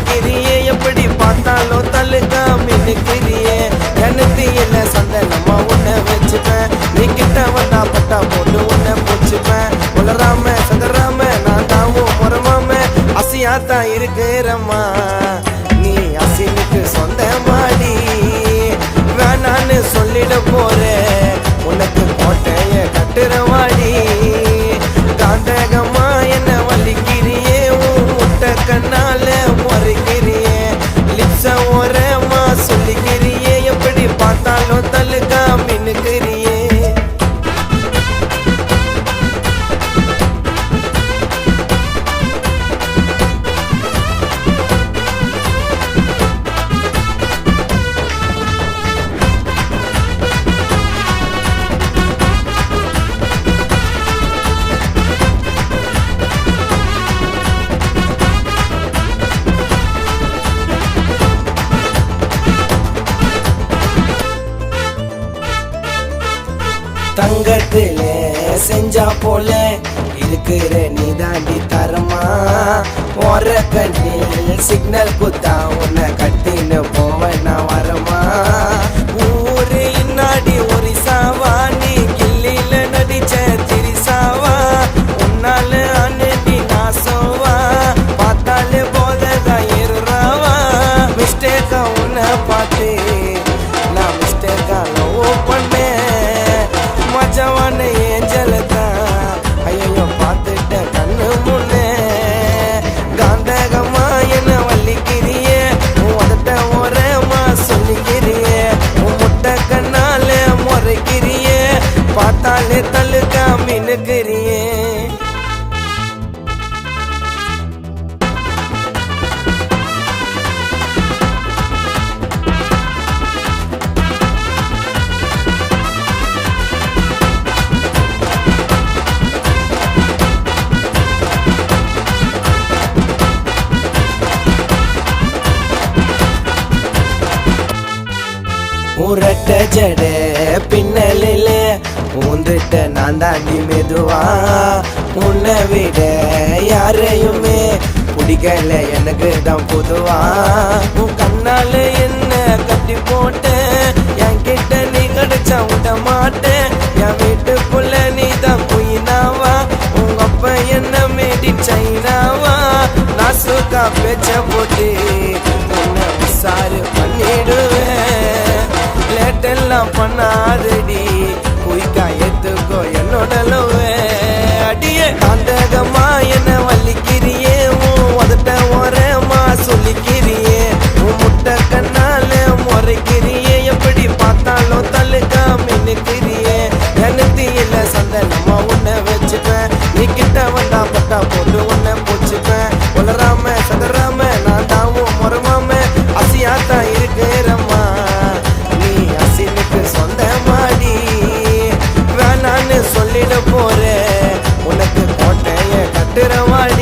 வலிக்கிறியே எப்படி பார்த்தாலும் தள்ளுக்கா மின்னுக்கிறியே எனக்கு என்ன சண்டை நம்ம உன்னை வச்சுப்பேன் நீ கிட்ட வந்தா பட்டா போட்டு உன்னை பூச்சுப்பேன் உலராம சதராம நான் தாவும் முறமாம அசியாத்தான் இருக்கிறம்மா நீ அசினுக்கு சொந்த மாடி வேணான்னு சொல்லிட போறேன் உனக்கு கோட்டைய கட்டுறவாடி காந்தகமா என்ன வலிக்கிறியே உன் முட்டை கண்ணால முறைக்கிறியே லிப்ஸ ஓரமா சொல்லிக்கிறியே எப்படி பார்த்தாலும் தள்ளுக்கா மின்னுக்கிறியே தங்கத்துல செஞ்சா போல இருக்கிற நீ தாண்டி தரமா ஓர கண்ணில் சிக்னல் குத்தா உன்னை கட்டின்னு போவ நான் வரமா ஊரு இன்னாடி ஒரு சாவா நீ கிள்ளில நடிச்ச திரிசாவா உன்னால அன்னைக்கு நாசோவா பார்த்தாலே போததான் ஏறுறாவா மிஸ்டேக்கா உன்னை பார்த்து நான் மிஸ்டேக்கா லவ் பண்ணேன் மஜவான ஏஞ்சலதான் ஐயோ பார்த்துட்ட கண்ணு முன்னே காந்தகமா என்ன வலிக்கிறியே உதட்ட ஓரமா சொல்லிக்கிறியே உன் முட்டை கண்ணால முறைக்கிறியே பார்த்தாலே தள்ளுக்கா மின்னுக்கிறியே உரட்ட ஜட பின்னலில ஊந்துட்ட நான் தாண்டி மெதுவா உன்னை விட யாரையுமே பிடிக்கல எனக்கு தான் பொதுவா உன் கண்ணால என்ன கட்டி போட்ட என் கிட்ட நீ கிடைச்சா விட மாட்டேன் என் வீட்டுக்குள்ள நீ தான் குயினாவா உங்க அப்பா என்ன மேடி சைனாவா நான் சுக்கா பேச்ச போட்டு உன்னை விசாரி பண்ணிடுவேன் லேட்டெல்லாம் பண்ணாதடி குயிக்கா ஏத்துக்கோ என்னோட லவ் அடியே காந்தகமா என்ன வலிக்கிறியே உன் உதட்ட ஓரமா சொல்லிக்கிறியே உன் முட்டை கண்ணால முறைக்கிறியே எப்படி பார்த்தாலும் தள்ளுக்கா மின்னுக்கிறியே எனக்கு இல்ல சண்டை நம்ம உன்னை வச்சுப்பேன் நீ கிட்ட வந்தா பட்டா போட்டு உன்னை பூச்சுப்பேன் உலராம சதராம நான் தாவும் முறமாம அசியாத்தான் இருக்கிறம்மா சொந்த மாடி வேணான்னு சொல்லிட போறேன் உனக்கு கோட்டைய கட்டுறவாடி